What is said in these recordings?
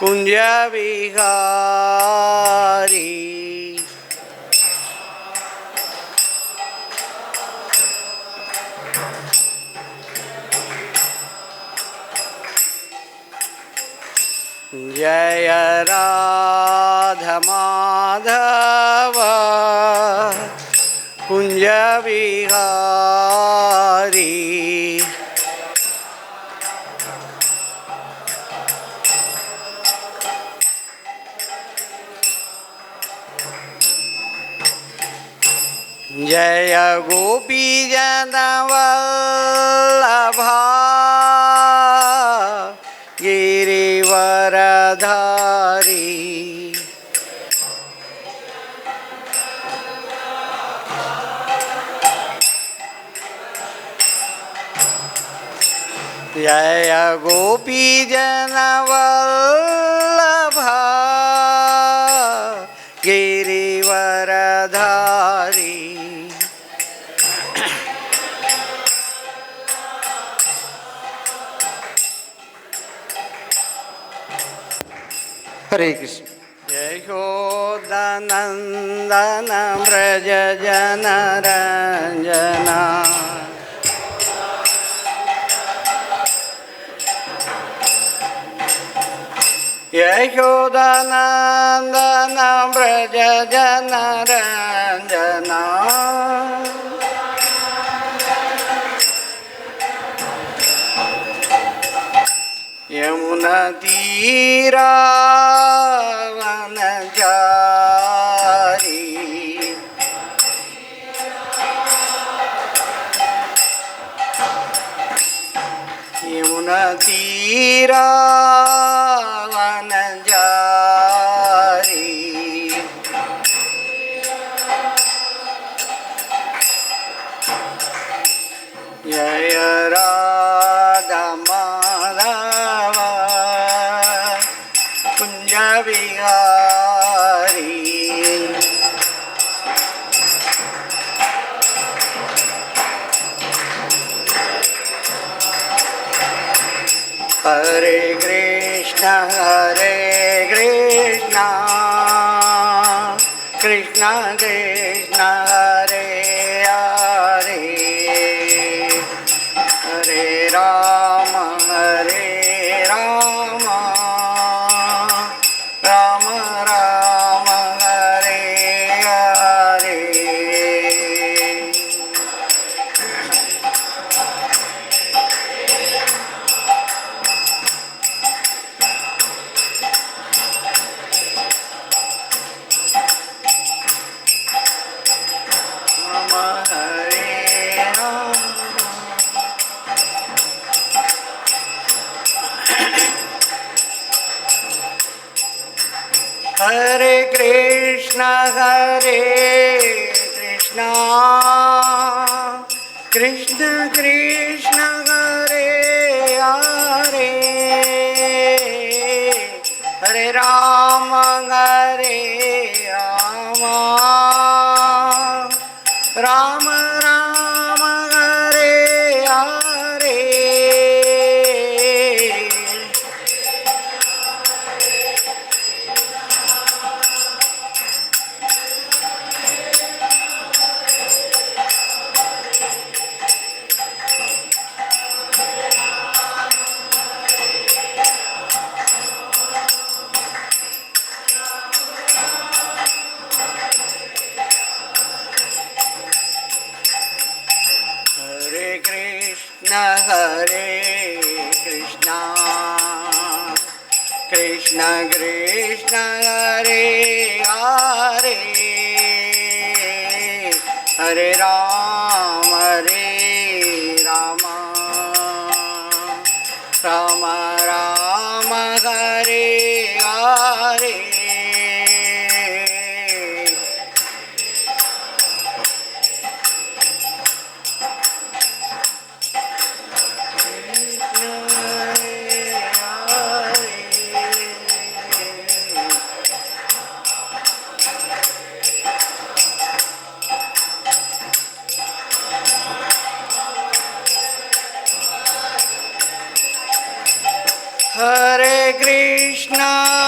कुंज विहारी जय राधा माधव कुंज विहारी जय गोपी जन वल्लभा गिरिवरधारी जय गोपी जन वल्लभा गिरिवरधारी हरे कृष्ण। यशोदनन्दन व्रज जनरञ्जना यशोदनन्दन व्रज जनरञ्जना यमुना तीरा वनचारी यमुना तीरा वनचारी जय राधा माधव कुंज विहारी हरे कृष्ण कृष्ण कृष्ण हरे हरे हरे राम राम राम हरे हरे राम हरे राम हरे Krishna Krishna Krishna Hare Hare Hare Ram Ram Ram Hare Hare Hare Krishna Krishna Krishna Hare Hare Hare Ram Ram Ram Hare Hare Hare Krishna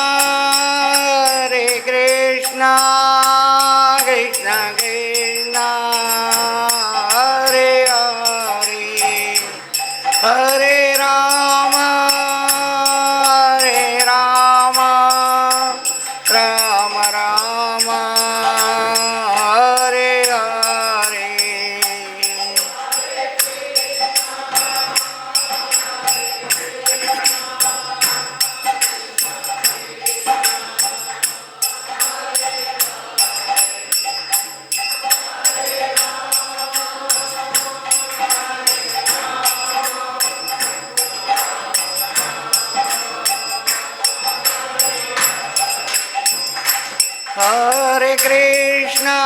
Hare Krishna,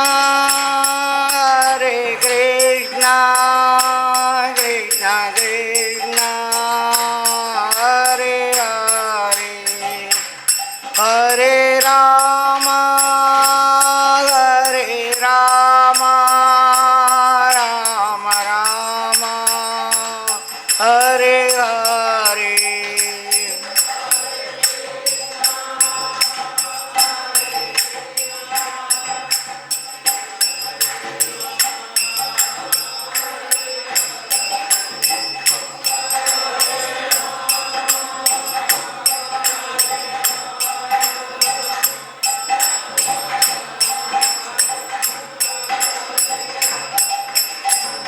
Krishna Krishna, Hare Hare, Hare Rama, Rama Rama, Hare Hare.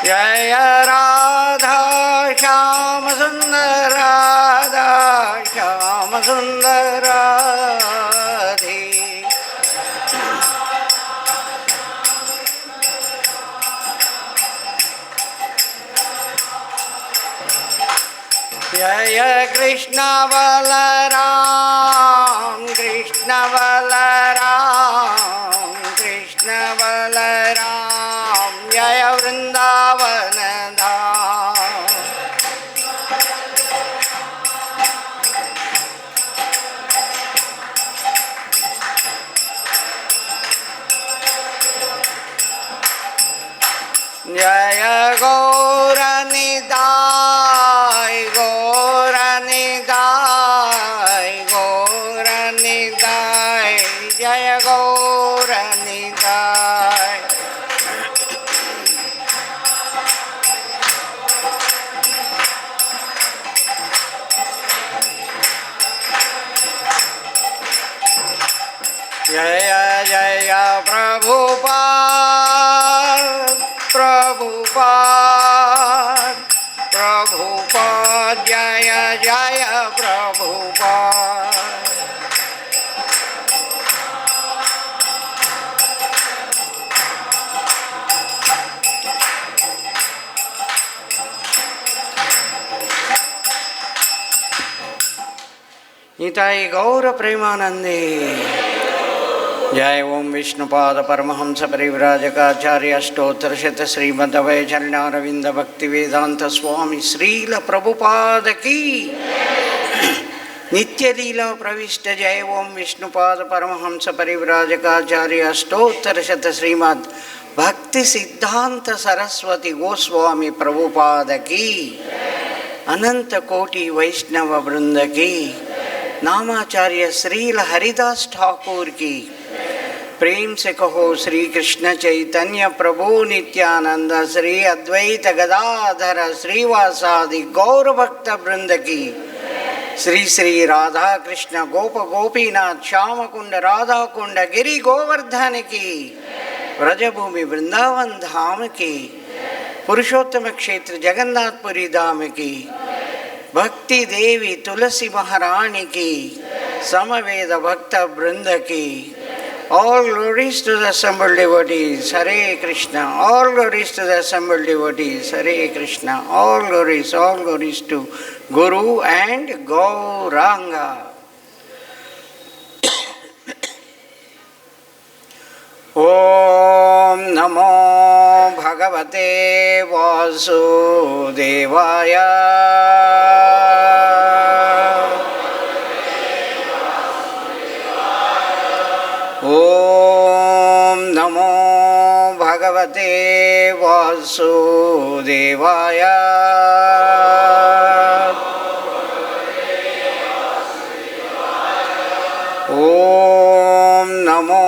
जय राधा श्याम सुंदर राधा श्याम सुंदर राधे। जय कृष्ण बलराम कृष्ण बलराम कृष्ण बलराम जय वृंदावन धाम। जय गौरनिताय गौरनिताय गौरनिताय जय गौरनिताय। जय जय प्रभुपाद प्रभुपाद प्रभुपाद जय जय प्रभुपाद। निताई गौर प्रेमानंदे। जय ओम विष्णुपाद परमहंस परिव्राजकाचार्य अष्टोत्तर शत श्रीमद्वय चरणारविंद भक्ति वेदांत स्वामी श्रील प्रभुपाद की नित्य लीला प्रविष्ट। जय ओम विष्णुपाद परमहंस परिव्राजकाचार्य अष्टोत्तर शत श्रीमद् भक्ति सिद्धांत सरस्वती गोस्वामी प्रभुपाद की अनंत कोटि वैष्णव वृंद की नामाचार्य श्रील हरिदास ठाकुर की प्रेम से कहो श्री कृष्ण चैतन्य प्रभु नित्यानंद श्री अद्वैत गदाधर श्रीवासादि गौर भक्त वृंद की श्री श्री राधा कृष्ण गोप गोपीनाथ श्याम कुंड राधा कुंड गिरि गोवर्धन की व्रजभूमि वृंदावन धाम की पुरुषोत्तम क्षेत्र जगन्नाथपुरी धाम की भक्ति देवी तुलसी महारानी की समवेद भक्त वृंद की all glories to the assembled devotees. Hare Krishna. All glories to the assembled devotees. Hare Krishna. All glories to Guru and Gauranga. Om Namo Bhagavate Vasudevaya. Om Namo Bhagavate Vasudevaya. Om Namo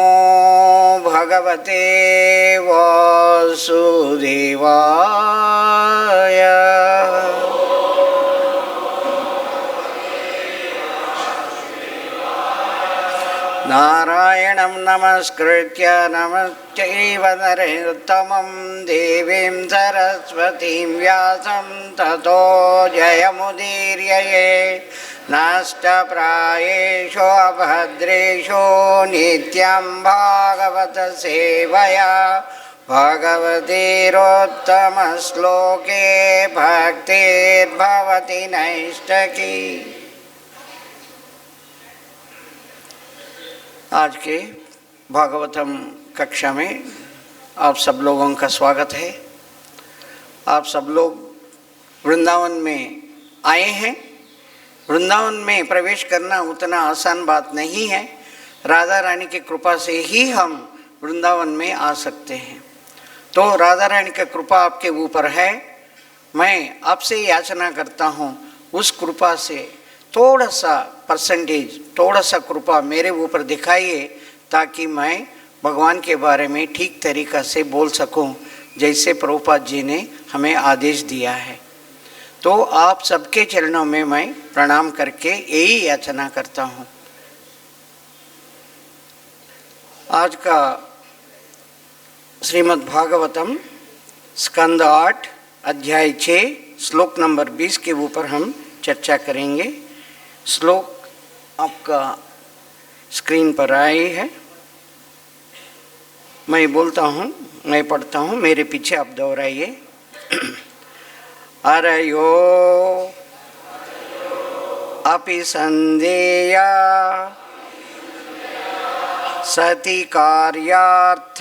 Bhagavate Vasudevaya. नारायणं नमस्कृत्य नमश्चैव नरोत्तमं देवीं सरस्वतीं व्यासं ततो जयमुदीरये। नष्टप्रायेषु अभद्रेषु नित्यं भागवत सेवया भगवतीरोत्तमश्लोके भक्तिर्भवति नैष्ठकी। आज के भागवतम कक्षा में आप सब लोगों का स्वागत है। आप सब लोग वृंदावन में आए हैं। वृंदावन में प्रवेश करना उतना आसान बात नहीं है। राधा रानी की कृपा से ही हम वृंदावन में आ सकते हैं। तो राधा रानी का कृपा आपके ऊपर है। मैं आपसे याचना करता हूँ उस कृपा से थोड़ा सा परसेंटेज, थोड़ा सा कृपा मेरे ऊपर दिखाइए, ताकि मैं भगवान के बारे में ठीक तरीक़ा से बोल सकूं, जैसे प्रभुपाद जी ने हमें आदेश दिया है। तो आप सबके चरणों में मैं प्रणाम करके यही याचना करता हूँ। आज का श्रीमद् भागवतम स्कंद 8 अध्याय 6 श्लोक नंबर 20 के ऊपर हम चर्चा करेंगे। श्लोक आपका स्क्रीन पर आए है। मैं बोलता हूँ, मैं पढ़ता हूँ, मेरे पीछे आप दोहराइए। अरयो अपि संदेया सति कार्यार्थ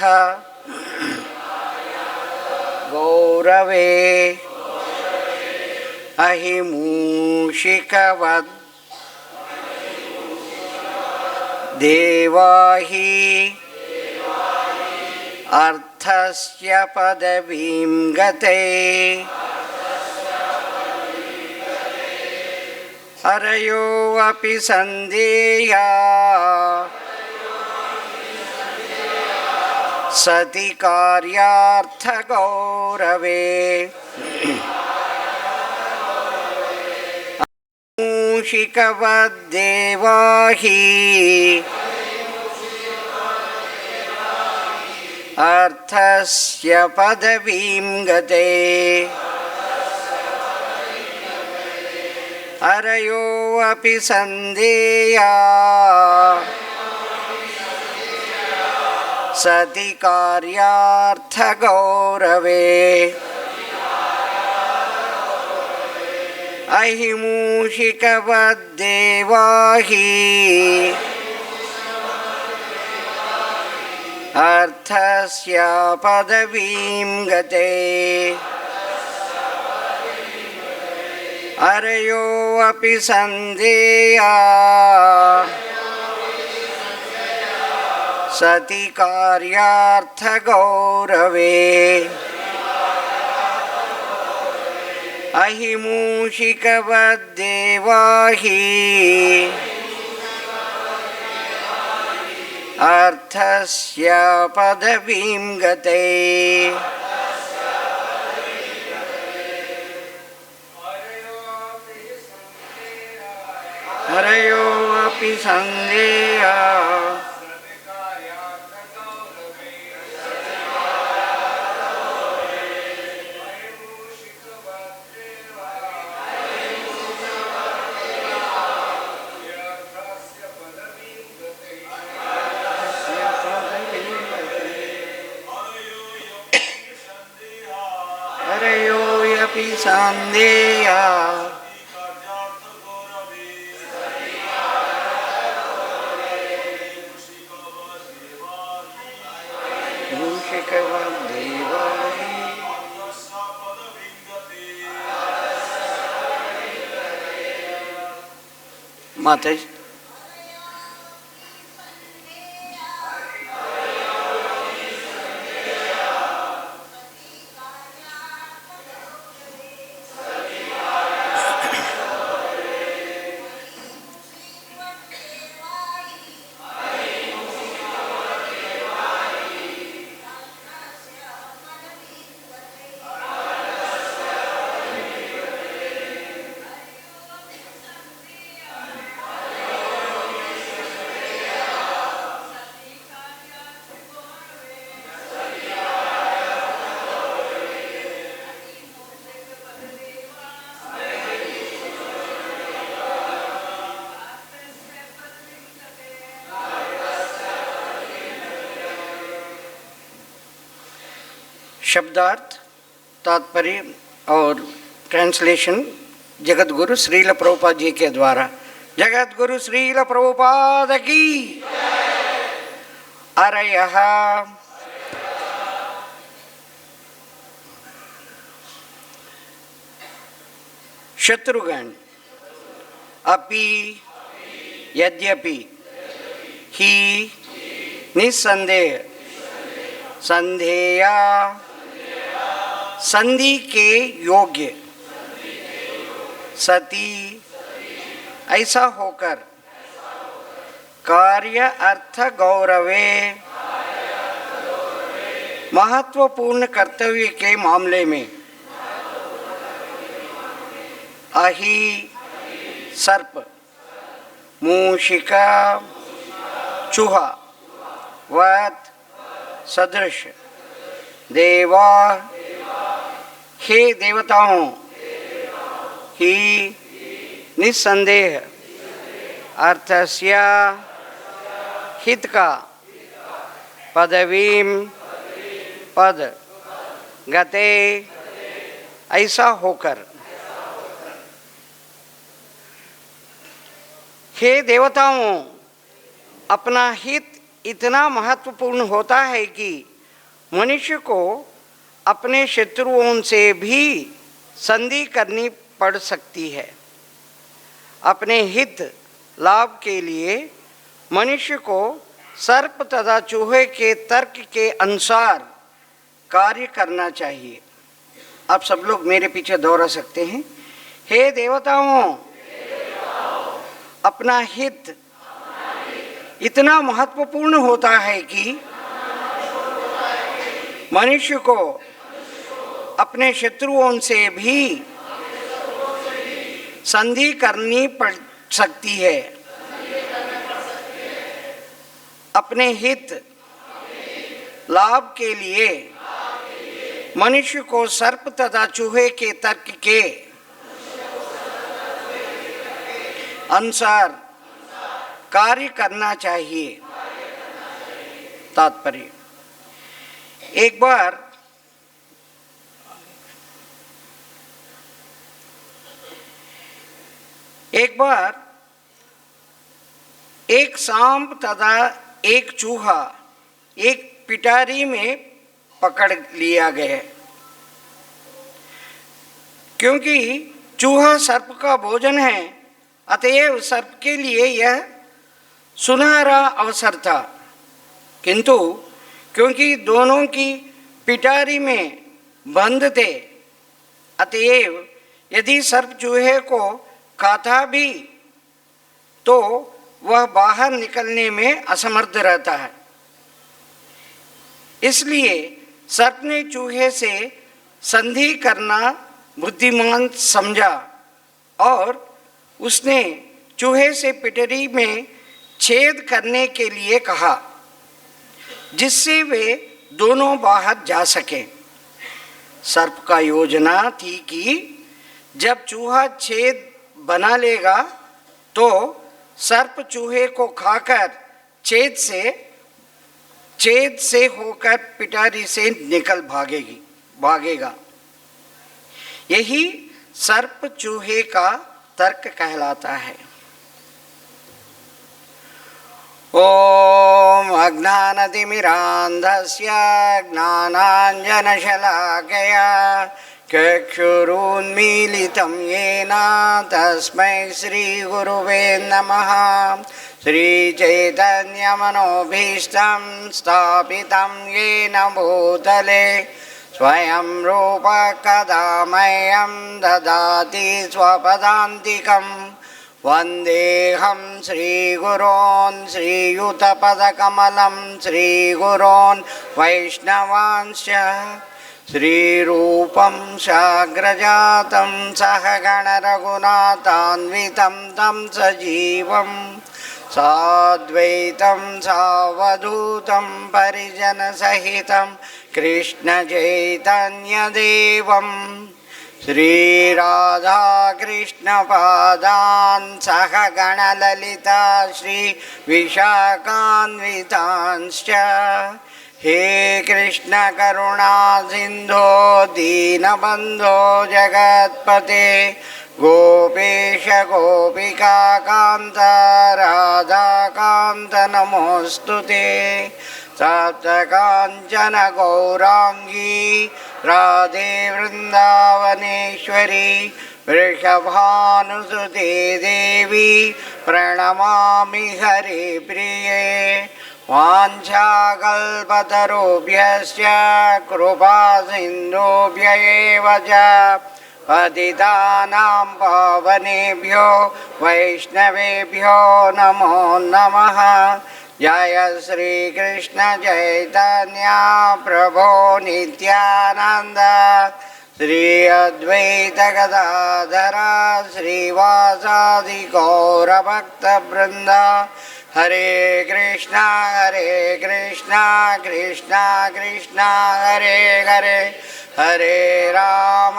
गौरवे अहिमूषिकवद् देवाहि अर्थस्य पदवीं गते अरयो अपि संदेया सति कार्यार्थ गौरवे मूषिकवद्देवाहि अर्थस्य पदवीं गते अरयो अपि संदेया सति कार्यार्थ गौरवे अहिमूषिकवद्देवाहि अर्थस्य पदवीं गते अरयो अपि संदेया सति कार्यार्थ गौरवे अहिमूषिकवद्देवाहि अर्थस्य पदवीं गते हरयो अपि संदेया संदेया माता जी शब्दार्थ, तात्पर्य और ट्रांसलेशन जगत गुरु श्रील प्रभुपाद जी के द्वारा। जगत गुरु श्रील प्रभुपाद की। अरयः शत्रुघ्न अपि यद्यपि ही निस्संदेह संधेया संधि के योग्य सती ऐसा होकर कार्य अर्थ गौरवे महत्वपूर्ण कर्तव्य के मामले में अहि सर्प मूषिका चूहा वत सदृश देवा हे देवताओं ही निस्संदेह अर्थस्य हित का पदवीम पद गते ऐसा होकर हे देवताओं अपना हित इतना महत्वपूर्ण होता है कि मनुष्य को अपने शत्रुओं से भी संधि करनी पड़ सकती है। अपने हित लाभ के लिए मनुष्य को सर्प तथा चूहे के तर्क के अनुसार कार्य करना चाहिए। आप सब लोग मेरे पीछे दोहरा सकते हैं। हे देवताओं अपना हित इतना महत्वपूर्ण होता है कि मनुष्य को अपने शत्रुओं से भी संधि करनी पड़ सकती है। अपने हित लाभ के लिए मनुष्य को सर्प तथा चूहे के तर्क के अनुसार कार्य करना चाहिए। तात्पर्य एक बार एक सांप तथा एक चूहा एक पिटारी में पकड़ लिया गया, क्योंकि चूहा सर्प का भोजन है, अतएव सर्प के लिए यह सुनहरा अवसर था। किंतु क्योंकि दोनों की पिटारी में बंद थे, अतएव यदि सर्प चूहे को खाता भी तो वह बाहर निकलने में असमर्थ रहता है। इसलिए सर्प ने चूहे से संधि करना बुद्धिमान समझा और उसने चूहे से पिटारी में छेद करने के लिए कहा, जिससे वे दोनों बाहर जा सके। सर्प का योजना थी कि जब चूहा छेद बना लेगा तो सर्प चूहे को खाकर छेद से होकर पिटारी से निकल भागेगा। यही सर्प चूहे का तर्क कहलाता है। ओम अज्ञानतिमिरान्धस्य ज्ञानाञ्जनशलाकया चक्षुरुन्मीलितं येन तस्मै श्रीगुरुवे नमः। श्रीचैतन्यमनोभीष्टं स्थापितं येन भूतले स्वयं रूप कदा मह्यं ददाति स्वपदान्तिकं। वन्देऽहं श्रीगुरोन् श्रीयुतपदकमलं श्रीगुरोन् वैष्णवांश्च। श्रीरूपं साग्रजातं सहगण रघुनाथान्वितं तं सजीवं साद्वैतं सावधूतं परिजनसहितं कृष्णचैतन्यदेवं श्रीराधाकृष्णपादान् सहगणललिता श्रीविशाखान्वितांश्च। हे कृष्ण करुणा सिंधो दीनबंधो जगत्पते गोपेश गोपिकान्त राधाकान्त नमोऽस्तुते। सप्तकाञ्चन गौरांगी राधे वृन्दावनेश्वरी वृषभानुसुते देवी प्रणमामि हरिप्रिये। वाञ्छाकल्पतरुभ्यश्च कृपासिन्धुभ्य एव च पतितानां पावनेभ्यो वैष्णवेभ्यो नमो नमः। जय श्री कृष्ण चैतन्य प्रभो नित्यानंद श्री अद्वैत गदाधर श्रीवासादि गौरभक्तवृंद। हरे कृष्णा कृष्णा कृष्णा हरे हरे हरे राम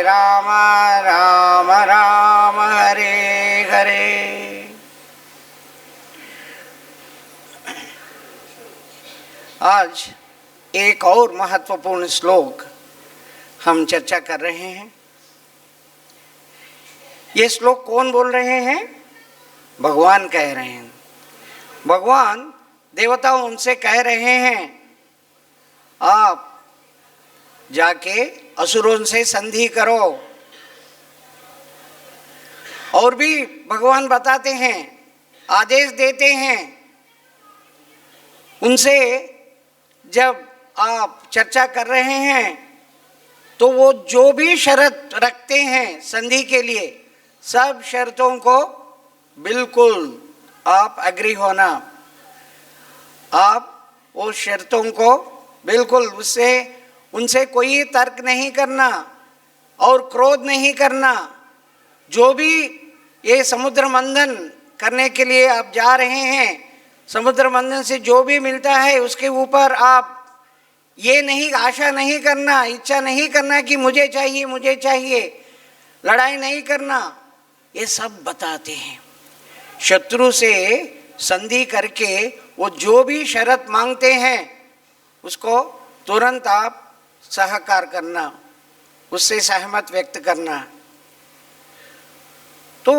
राम राम हरे हरे। आज एक और महत्वपूर्ण श्लोक हम चर्चा कर रहे हैं। ये श्लोक कौन बोल रहे हैं? भगवान कह रहे हैं। भगवान देवताओं उनसे कह रहे हैं आप जाके असुरों से संधि करो। और भी भगवान बताते हैं, आदेश देते हैं उनसे, जब आप चर्चा कर रहे हैं तो वो जो भी शर्त रखते हैं संधि के लिए, सब शर्तों को बिल्कुल आप एग्री होना। आप वो शर्तों को बिल्कुल उनसे कोई तर्क नहीं करना और क्रोध नहीं करना। जो भी ये समुद्र मंथन करने के लिए आप जा रहे हैं, समुद्र मंथन से जो भी मिलता है उसके ऊपर आप ये नहीं आशा नहीं करना, इच्छा नहीं करना कि मुझे चाहिए, लड़ाई नहीं करना। ये सब बताते हैं। शत्रु से संधि करके वो जो भी शर्त मांगते हैं उसको तुरंत आप सहकार करना, उससे सहमत व्यक्त करना। तो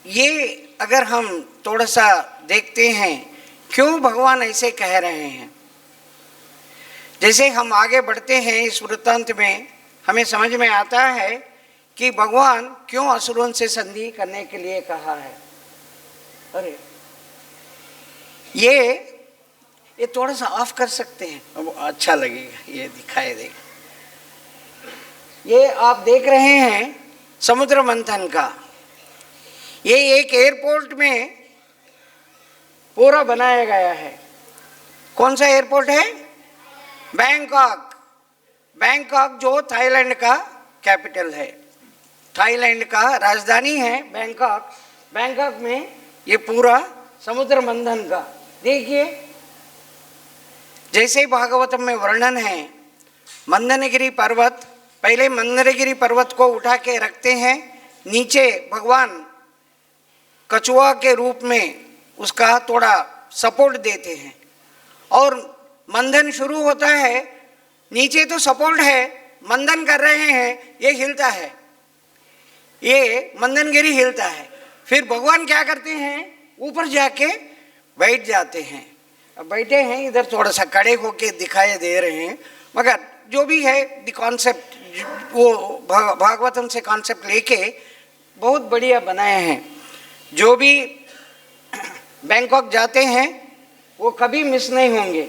ये अगर हम थोड़ा सा देखते हैं क्यों भगवान ऐसे कह रहे हैं। जैसे हम आगे बढ़ते हैं इस वृत्तांत में, हमें समझ में आता है कि भगवान क्यों असुरों से संधि करने के लिए कहा है। अरे ये थोड़ा सा ऑफ कर सकते हैं, अब अच्छा लगेगा, ये दिखाई देगा। ये आप देख रहे हैं समुद्र मंथन का, ये एक एयरपोर्ट में पूरा बनाया गया है। कौन सा एयरपोर्ट है? बैंकॉक जो थाईलैंड का कैपिटल है, थाईलैंड का राजधानी है बैंकॉक में ये पूरा समुद्र मंथन का। देखिए जैसे भागवतम में वर्णन है, मंदनगिरी पर्वत, पहले मंदनगिरी पर्वत को उठा के रखते हैं, नीचे भगवान कछुआ के रूप में उसका थोड़ा सपोर्ट देते हैं और मंथन शुरू होता है। नीचे तो सपोर्ट है, मंथन कर रहे हैं, ये हिलता है, ये मंदनगिरी हिलता है। फिर भगवान क्या करते हैं? ऊपर जाके बैठ जाते हैं। अब बैठे हैं इधर, थोड़ा सा खड़े होके दिखाई दे रहे हैं, मगर जो भी है द कॉन्सेप्ट वो भागवतम से कॉन्सेप्ट लेके बहुत बढ़िया बनाए हैं। जो भी बैंकॉक जाते हैं वो कभी मिस नहीं होंगे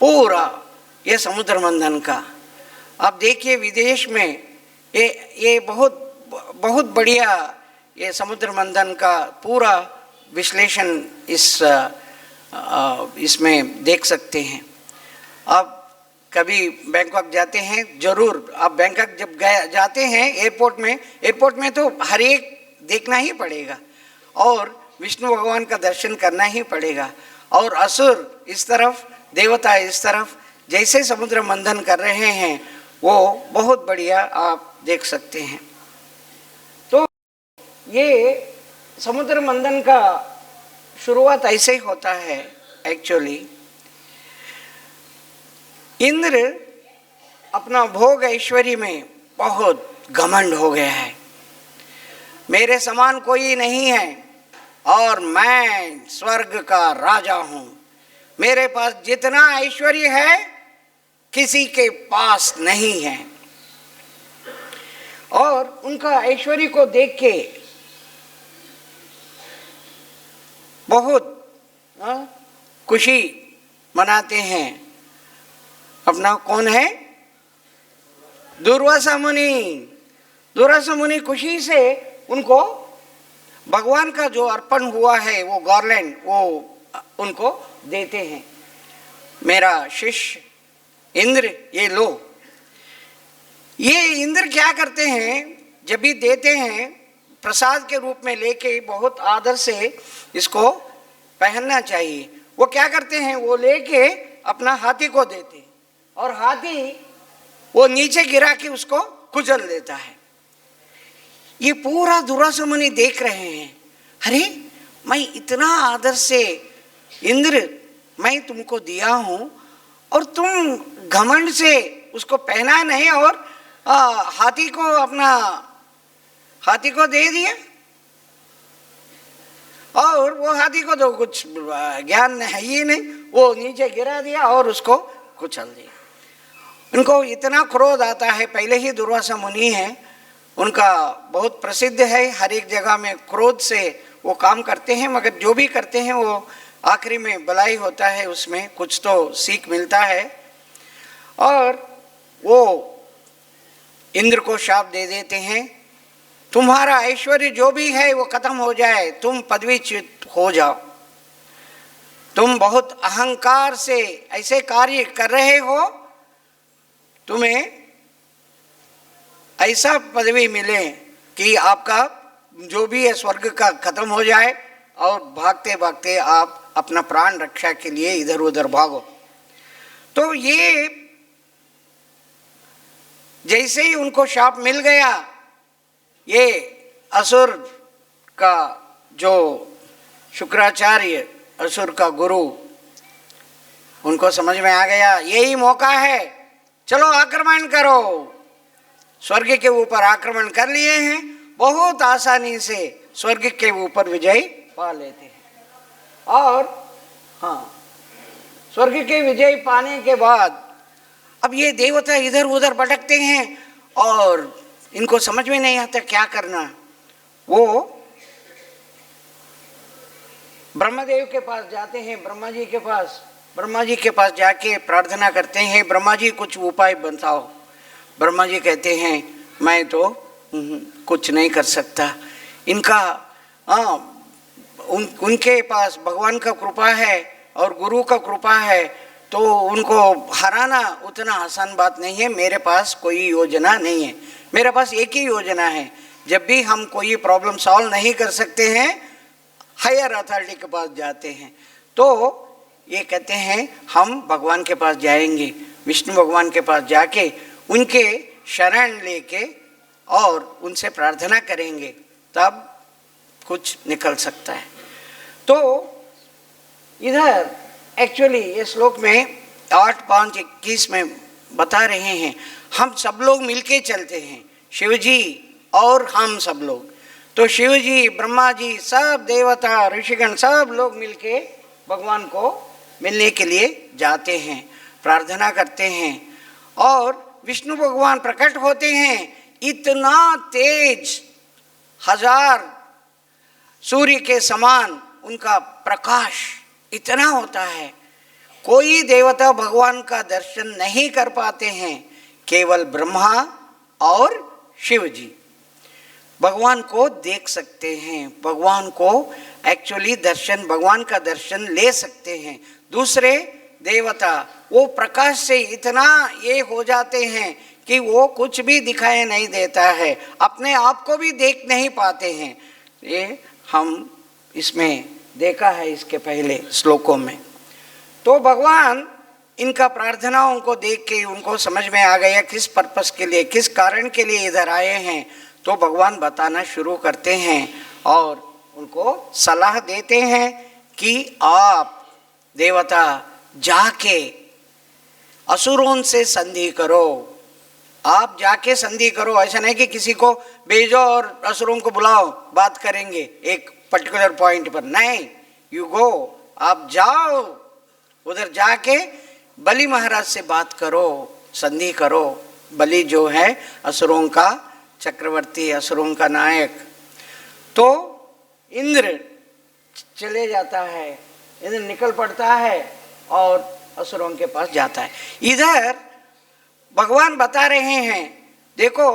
पूरा ये समुद्र मंथन का। आप देखिए विदेश में ये बहुत बढ़िया ये समुद्र मंथन का पूरा विश्लेषण इसमें देख सकते हैं। आप कभी बैंकॉक जाते हैं जरूर, आप बैंकॉक जब जाते हैं एयरपोर्ट में तो हर एक देखना ही पड़ेगा और विष्णु भगवान का दर्शन करना ही पड़ेगा। और असुर इस तरफ, देवता इस तरफ, जैसे समुद्र मंथन कर रहे हैं वो बहुत बढ़िया आप देख सकते हैं। तो ये समुद्र मंथन का शुरुआत ऐसे ही होता है। एक्चुअली इंद्र अपना भोग ऐश्वर्य में बहुत घमंड हो गया है, मेरे समान कोई नहीं है और मैं स्वर्ग का राजा हूँ। मेरे पास जितना ऐश्वर्य है किसी के पास नहीं है। और उनका ऐश्वर्य को देख के बहुत खुशी मनाते हैं। अपना कौन है? दुर्वासा मुनि। दुर्वासा मुनि खुशी से उनको भगवान का जो अर्पण हुआ है वो गार्लैंड वो उनको देते हैं। मेरा शिष्य इंद्र ये लो। ये इंद्र क्या करते हैं, जब भी देते हैं प्रसाद के रूप में लेके बहुत आदर से इसको पहनना चाहिए। वो क्या करते हैं, वो लेके अपना हाथी को देते हैं और हाथी वो नीचे गिरा के उसको कुचल देता है। ये पूरा दुर्वासा मुनि देख रहे हैं, अरे मैं इतना आदर से इंद्र मैं तुमको दिया हूँ और तुम घमंड से उसको पहना नहीं और हाथी को अपना हाथी को दे दिया। और वो हाथी को तो कुछ ज्ञान है ही नहीं, वो नीचे गिरा दिया और उसको कुचल दिया। उनको इतना क्रोध आता है। पहले ही दुर्वासा मुनि है, उनका बहुत प्रसिद्ध है, हर एक जगह में क्रोध से वो काम करते हैं, मगर जो भी करते हैं वो आखिरी में भलाई होता है, उसमें कुछ तो सीख मिलता है। और वो इंद्र को शाप दे देते हैं, तुम्हारा ऐश्वर्य जो भी है वो खत्म हो जाए, तुम पदवीच्युत हो जाओ। तुम बहुत अहंकार से ऐसे कार्य कर रहे हो, तुम्हें ऐसा पदवी मिले कि आपका जो भी है स्वर्ग का खत्म हो जाए और भागते भागते आप अपना प्राण रक्षा के लिए इधर उधर भागो। तो ये जैसे ही उनको शाप मिल गया, ये असुर का जो शुक्राचार्य असुर का गुरु, उनको समझ में आ गया यही मौका है, चलो आक्रमण करो। स्वर्ग के ऊपर आक्रमण कर लिए हैं, बहुत आसानी से स्वर्ग के ऊपर विजय पा लेते हैं। और हाँ, स्वर्ग के विजय पाने के बाद अब ये देवता इधर उधर भटकते हैं और इनको समझ में नहीं आता क्या करना। वो ब्रह्मदेव के पास जाते हैं, ब्रह्मा जी के पास जाके प्रार्थना करते हैं, ब्रह्मा जी कुछ उपाय बताओ। ब्रह्मा जी कहते हैं मैं तो कुछ नहीं कर सकता। इनका उनके पास भगवान का कृपा है और गुरु का कृपा है, तो उनको हराना उतना आसान बात नहीं है। मेरे पास कोई योजना नहीं है, मेरे पास एक ही योजना है। जब भी हम कोई प्रॉब्लम सॉल्व नहीं कर सकते हैं, हायर अथॉरिटी के पास जाते हैं। तो ये कहते हैं हम भगवान के पास जाएंगे, विष्णु भगवान के पास जाके उनके शरण लेके और उनसे प्रार्थना करेंगे, तब कुछ निकल सकता है। तो इधर एक्चुअली ये श्लोक में 8:5-21 में बता रहे हैं, हम सब लोग मिलके चलते हैं, शिव जी और हम सब लोग। तो शिव जी, ब्रह्मा जी, सब देवता ऋषिगण सब लोग मिलके भगवान को मिलने के लिए जाते हैं, प्रार्थना करते हैं। और विष्णु भगवान प्रकट होते हैं, इतना तेज 1000 सूर्य के समान उनका प्रकाश इतना होता है, कोई देवता भगवान का दर्शन नहीं कर पाते हैं, केवल ब्रह्मा और शिव जी भगवान को देख सकते हैं, भगवान को एक्चुअली दर्शन, भगवान का दर्शन ले सकते हैं। दूसरे देवता वो प्रकाश से इतना ये हो जाते हैं कि वो कुछ भी दिखाई नहीं देता है, अपने आप को भी देख नहीं पाते हैं। ये हम इसमें देखा है इसके पहले श्लोकों में। तो भगवान इनका प्रार्थनाओं को देख के उनको समझ में आ गया किस पर्पस के लिए, किस कारण के लिए इधर आए हैं। तो भगवान बताना शुरू करते हैं और उनको सलाह देते हैं कि आप देवता जाके असुरों से संधि करो, आप जाके संधि करो, ऐसा नहीं कि किसी को भेजो और असुरों को बुलाओ बात करेंगे एक पर्टिकुलर पॉइंट पर, नहीं, यू गो, आप जाओ उधर जाके बलि महाराज से बात करो, संधि करो। बलि जो है असुरों का चक्रवर्ती, असुरों का नायक। तो इंद्र चले जाता है, इंद्र निकल पड़ता है और असुरों के पास जाता है। इधर भगवान बता रहे हैं, देखो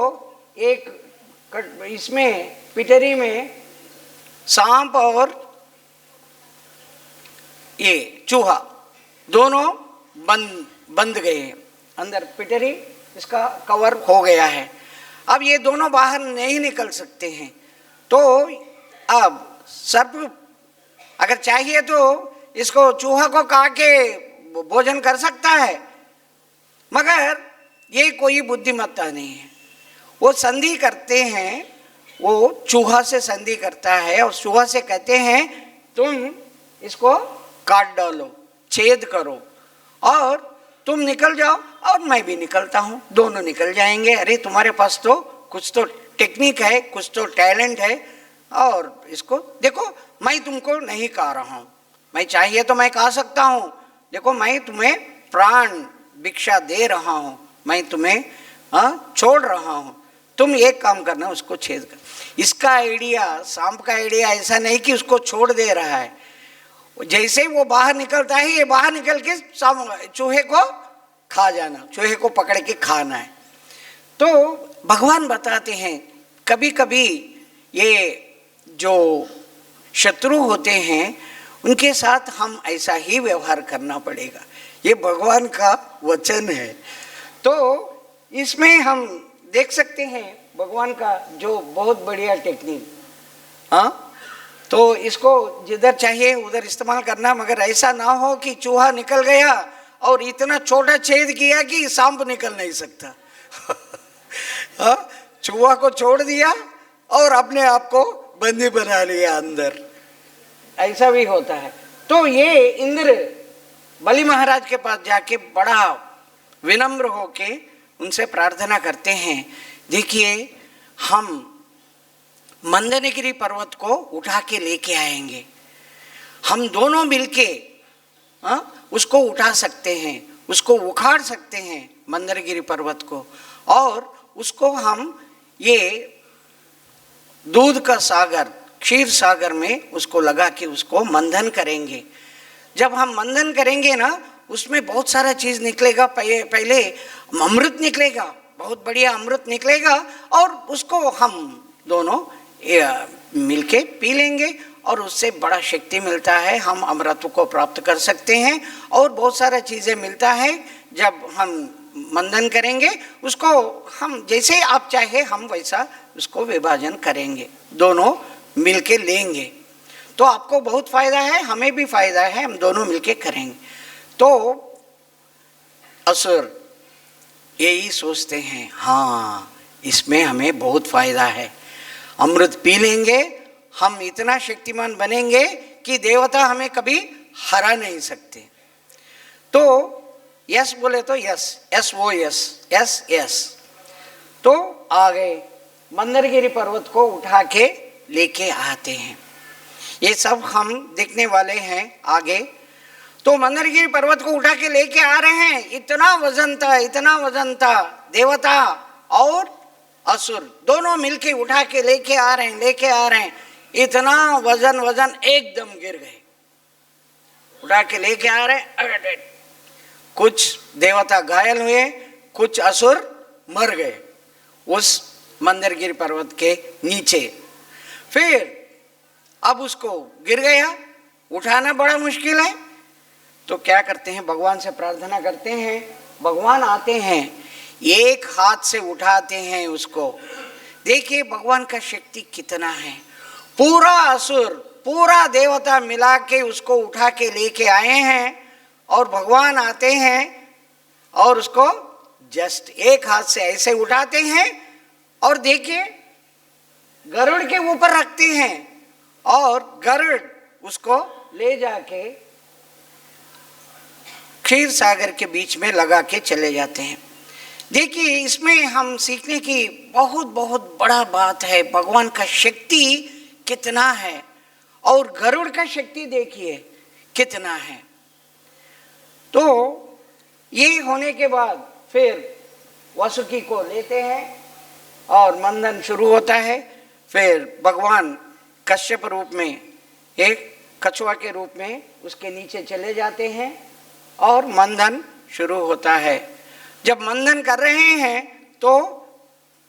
एक इसमें पिटरी में सांप और ये चूहा दोनों बंद गए हैं अंदर, पिटरी इसका कवर हो गया है। अब ये दोनों बाहर नहीं निकल सकते हैं। तो अब सर्प अगर चाहिए तो इसको चूहा को काट के भोजन कर सकता है, मगर ये कोई बुद्धिमत्ता नहीं है। वो संधि करते हैं, वो चूहा से संधि करता है और चूहा से कहते हैं तुम इसको काट डालो, छेद करो और तुम निकल जाओ और मैं भी निकलता हूँ, दोनों निकल जाएंगे। अरे तुम्हारे पास तो कुछ तो टेक्निक है, कुछ तो टैलेंट है, और इसको देखो मैं तुमको नहीं खा रहा हूँ, मैं चाहिए तो मैं खा सकता हूँ, देखो मैं तुम्हें प्राण भिक्षा दे रहा हूँ, मैं तुम्हें छोड़ रहा हूँ, तुम एक काम करना, उसको छेद कर। इसका आइडिया, सांप का आइडिया ऐसा नहीं कि उसको छोड़ दे रहा है, जैसे ही वो बाहर निकलता है ये बाहर निकल के चूहे को खा जाना, चूहे को पकड़ के खाना है। तो भगवान बताते हैं कभी कभी ये जो शत्रु होते हैं उनके साथ हम ऐसा ही व्यवहार करना पड़ेगा, ये भगवान का वचन है। तो इसमें हम देख सकते हैं भगवान का जो बहुत बढ़िया टेक्निक, हाँ, तो इसको जिधर चाहिए उधर इस्तेमाल करना, मगर ऐसा ना हो कि चूहा निकल गया और इतना छोटा छेद किया कि सांप निकल नहीं सकता। चूहा को छोड़ दिया और अपने आप को बंदी बना लिया अंदर, ऐसा भी होता है। तो ये इंद्र बलि महाराज के पास जाके बड़ा विनम्र होके उनसे प्रार्थना करते हैं, देखिए हम मंदरगिरी पर्वत को उठा के लेके आएंगे, हम दोनों मिलके उसको उठा सकते हैं, उसको उखाड़ सकते हैं मंदरगिरी पर्वत को, और उसको हम ये दूध का सागर, क्षीर सागर में उसको लगा के उसको मंथन करेंगे। जब हम मंथन करेंगे ना, उसमें बहुत सारा चीज़ निकलेगा, पहले अमृत निकलेगा, बहुत बढ़िया अमृत निकलेगा, और उसको हम दोनों मिलके पी लेंगे और उससे बड़ा शक्ति मिलता है, हम अमृत को प्राप्त कर सकते हैं और बहुत सारा चीज़ें मिलता है। जब हम मंथन करेंगे उसको, हम जैसे आप चाहे हम वैसा उसको विभाजन करेंगे, दोनों मिलके लेंगे, तो आपको बहुत फायदा है, हमें भी फायदा है, हम दोनों मिलके करेंगे। तो असुर यही सोचते हैं, हाँ इसमें हमें बहुत फायदा है, अमृत पी लेंगे, हम इतना शक्तिमान बनेंगे कि देवता हमें कभी हरा नहीं सकते। तो यस बोले तो यस, यस वो यस, यस यस। तो आ गए, मंदरगिरी पर्वत को उठा के लेके आते हैं, ये सब हम देखने वाले हैं आगे। तो मंदरगिरी पर्वत को उठा के लेके आ रहे हैं, इतना वजन था, इतना वजन था, देवता और असुर दोनों मिलके उठा के लेके आ रहे हैं, इतना वजन एकदम गिर गए, उठा के लेके आ रहे हैं, कुछ देवता घायल हुए, कुछ असुर मर गए उस मंदरगिरी पर्वत के नीचे। फिर अब उसको गिर गया, उठाना बड़ा मुश्किल है, तो क्या करते हैं, भगवान से प्रार्थना करते हैं, भगवान आते हैं, एक हाथ से उठाते हैं उसको। देखिए भगवान का शक्ति कितना है, पूरा असुर पूरा देवता मिला के उसको उठा के लेके आए हैं, और भगवान आते हैं और उसको जस्ट एक हाथ से ऐसे उठाते हैं और देखिए गरुड़ के ऊपर रखते हैं, और गरुड़ उसको ले जाके क्षीर सागर के बीच में लगा के चले जाते हैं। देखिए, इसमें हम सीखने की बहुत बहुत बड़ा बात है, भगवान का शक्ति कितना है। और गरुड़ का शक्ति देखिए कितना है। तो ये होने के बाद फिर वासुकी को लेते हैं और मंथन शुरू होता है। फिर भगवान कश्यप रूप में, एक कछुआ के रूप में उसके नीचे चले जाते हैं और मंथन शुरू होता है। जब मंथन कर रहे हैं तो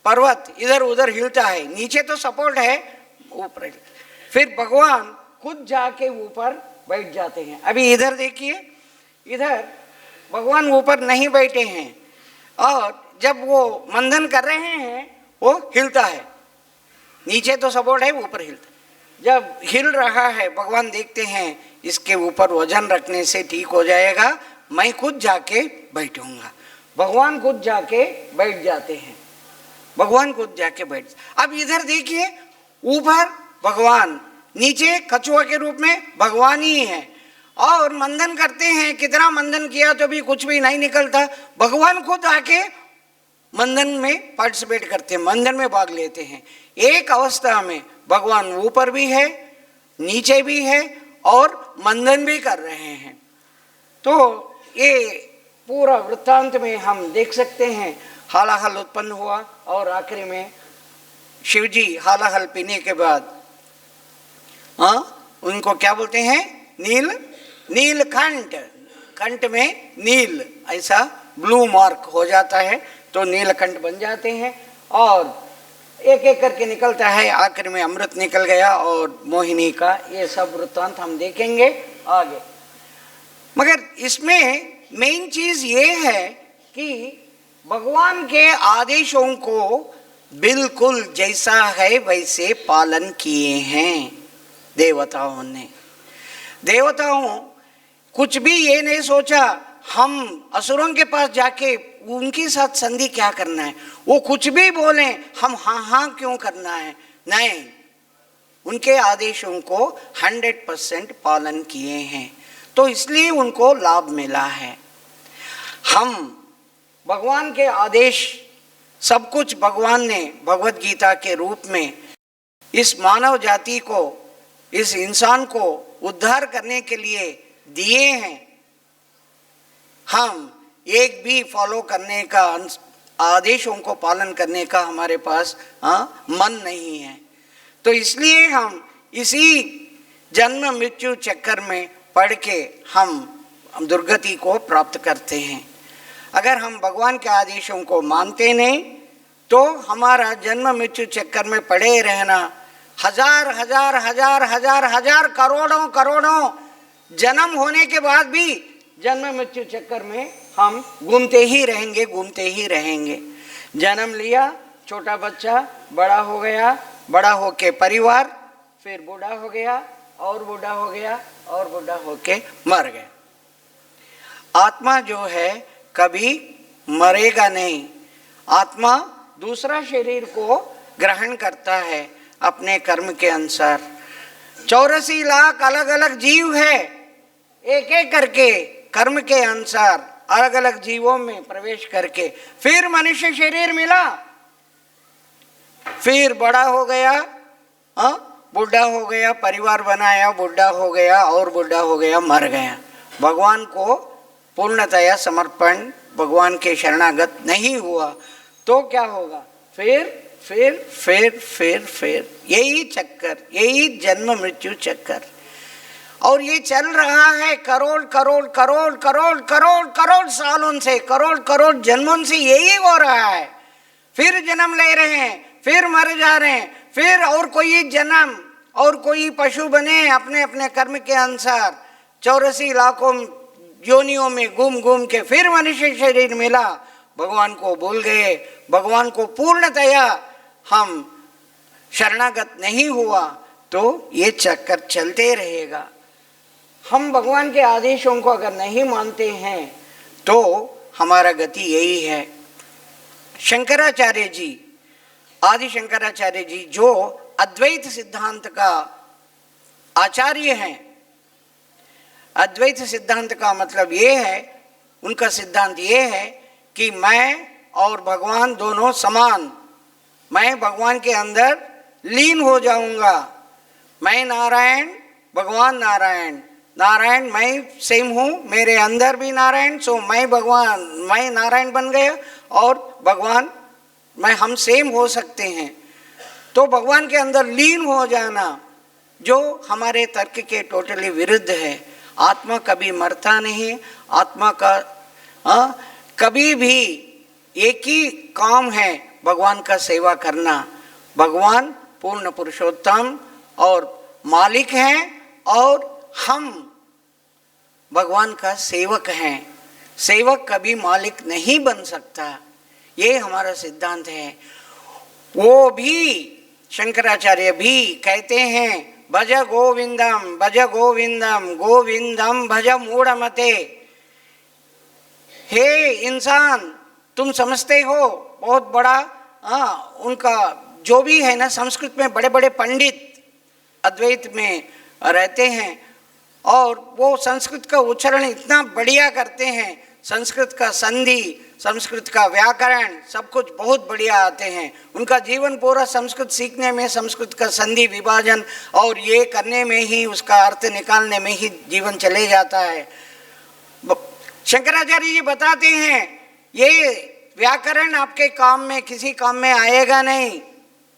पर्वत इधर उधर हिलता है, नीचे तो सपोर्ट है, ऊपर। फिर भगवान खुद जाके ऊपर बैठ जाते हैं। अभी इधर देखिए, इधर भगवान ऊपर नहीं बैठे हैं और जब वो मंथन कर रहे हैं वो हिलता है, नीचे तो सपोर्ट है, ऊपर हिलता है। जब हिल रहा है भगवान देखते हैं इसके ऊपर वजन रखने से ठीक हो जाएगा, मैं खुद जाके बैठूंगा। भगवान खुद जाके बैठ जाते हैं, भगवान खुद जाके बैठ। अब इधर देखिए, ऊपर भगवान, नीचे कछुआ के रूप में भगवान ही है और मंथन करते हैं। कितना मंथन किया तो भी कुछ भी नहीं निकलता। भगवान खुद आके मंथन में पार्टिसिपेट करते हैं, मंथन में भाग लेते हैं। एक अवस्था में भगवान ऊपर भी है, नीचे भी है और मंथन भी कर रहे हैं। तो ये पूरा वृत्तांत में हम देख सकते हैं, हालाहल उत्पन्न हुआ और आखिरी में शिवजी हालाहल पीने के बाद उनको क्या बोलते हैं, नीलकंठ, कंठ में नील, ऐसा ब्लू मार्क हो जाता है तो नीलकंठ बन जाते हैं और एक एक करके निकलता है, आखिर में अमृत निकल गया और मोहिनी का। ये सब वृत्तांत हम देखेंगे आगे। मगर इसमें मेन चीज ये है कि भगवान के आदेशों को बिल्कुल जैसा है वैसे पालन किए हैं देवताओं ने। देवताओं कुछ भी ये नहीं सोचा हम असुरों के पास जाके उनके साथ संधि क्या करना है, वो कुछ भी बोले हम हाँ हाँ क्यों करना है, नहीं, उनके आदेशों को 100% पालन किए हैं तो इसलिए उनको लाभ मिला है। हम भगवान के आदेश, सब कुछ भगवान ने भगवत गीता के रूप में इस मानव जाति को, इस इंसान को उद्धार करने के लिए दिए हैं। हम एक भी फॉलो करने का, आदेशों को पालन करने का हमारे पास मन नहीं है। तो इसलिए हम इसी जन्म मृत्यु चक्कर में पड़ के हम दुर्गति को प्राप्त करते हैं। अगर हम भगवान के आदेशों को मानते नहीं तो हमारा जन्म मृत्यु चक्कर में पड़े रहना, हजार हजार हजार हजार हजार करोड़ों करोड़ों जन्म होने के बाद भी जन्म मृत्यु चक्कर में हम घूमते ही रहेंगे, घूमते ही रहेंगे। जन्म लिया, छोटा बच्चा, बड़ा हो गया, बड़ा होके परिवार, फिर बूढ़ा हो गया और बूढ़ा हो गया और बूढ़ा होके मर गया। आत्मा जो है कभी मरेगा नहीं। आत्मा दूसरा शरीर को ग्रहण करता है अपने कर्म के अनुसार। 84 लाख अलग अलग जीव है, एक एक करके कर्म के अनुसार अलग अलग जीवों में प्रवेश करके फिर मनुष्य शरीर मिला, फिर बड़ा हो गया, बूढ़ा हो गया, परिवार बनाया, बूढ़ा हो गया और बूढ़ा हो गया, मर गया। भगवान को पूर्णतया समर्पण, भगवान के शरणागत नहीं हुआ तो क्या होगा, फिर फिर फिर फिर फिर यही चक्कर, यही जन्म मृत्यु चक्कर। और ये चल रहा है करोड़ करोड़ करोड़ करोड़ करोड़ करोड़ सालों से, करोड़ करोड़ जन्मों से यही हो रहा है। फिर जन्म ले रहे हैं, फिर मर जा रहे हैं, फिर और कोई जन्म और कोई पशु बने अपने अपने कर्म के अनुसार। 84 लाखों योनियों में घूम घूम के फिर मनुष्य शरीर मिला, भगवान को भूल गए, भगवान को पूर्णतया हम शरणागत नहीं हुआ तो ये चक्कर चलते रहेगा। हम भगवान के आदेशों को अगर नहीं मानते हैं तो हमारा गति यही है। शंकराचार्य जी, आदि शंकराचार्य जी जो अद्वैत सिद्धांत का आचार्य हैं, अद्वैत सिद्धांत का मतलब ये है, उनका सिद्धांत ये है कि मैं और भगवान दोनों समान। मैं भगवान के अंदर लीन हो जाऊंगा। मैं नारायण, भगवान नारायण, नारायण मैं सेम हूँ, मेरे अंदर भी नारायण, सो मैं भगवान, मैं नारायण बन गया और भगवान मैं, हम सेम हो सकते हैं। तो भगवान के अंदर लीन हो जाना जो हमारे तर्क के टोटली विरुद्ध है। आत्मा कभी मरता नहीं। आत्मा का कभी भी एक ही काम है, भगवान का सेवा करना। भगवान पूर्ण पुरुषोत्तम और मालिक हैं और हम भगवान का सेवक हैं। सेवक कभी मालिक नहीं बन सकता, ये हमारा सिद्धांत है। वो भी शंकराचार्य भी कहते हैं, भज गोविंदम भज गोविंदम गोविंदम भज मूढ़मते। हे इंसान, तुम समझते हो बहुत बड़ा उनका जो भी है ना, संस्कृत में बड़े बड़े पंडित अद्वैत में रहते हैं और वो संस्कृत का उच्चारण इतना बढ़िया करते हैं। संस्कृत का संधि, संस्कृत का व्याकरण, सब कुछ बहुत बढ़िया आते हैं। उनका जीवन पूरा संस्कृत सीखने में, संस्कृत का संधि विभाजन और ये करने में ही, उसका अर्थ निकालने में ही जीवन चले जाता है। शंकराचार्य जी बताते हैं, ये व्याकरण आपके काम में, किसी काम में आएगा नहीं।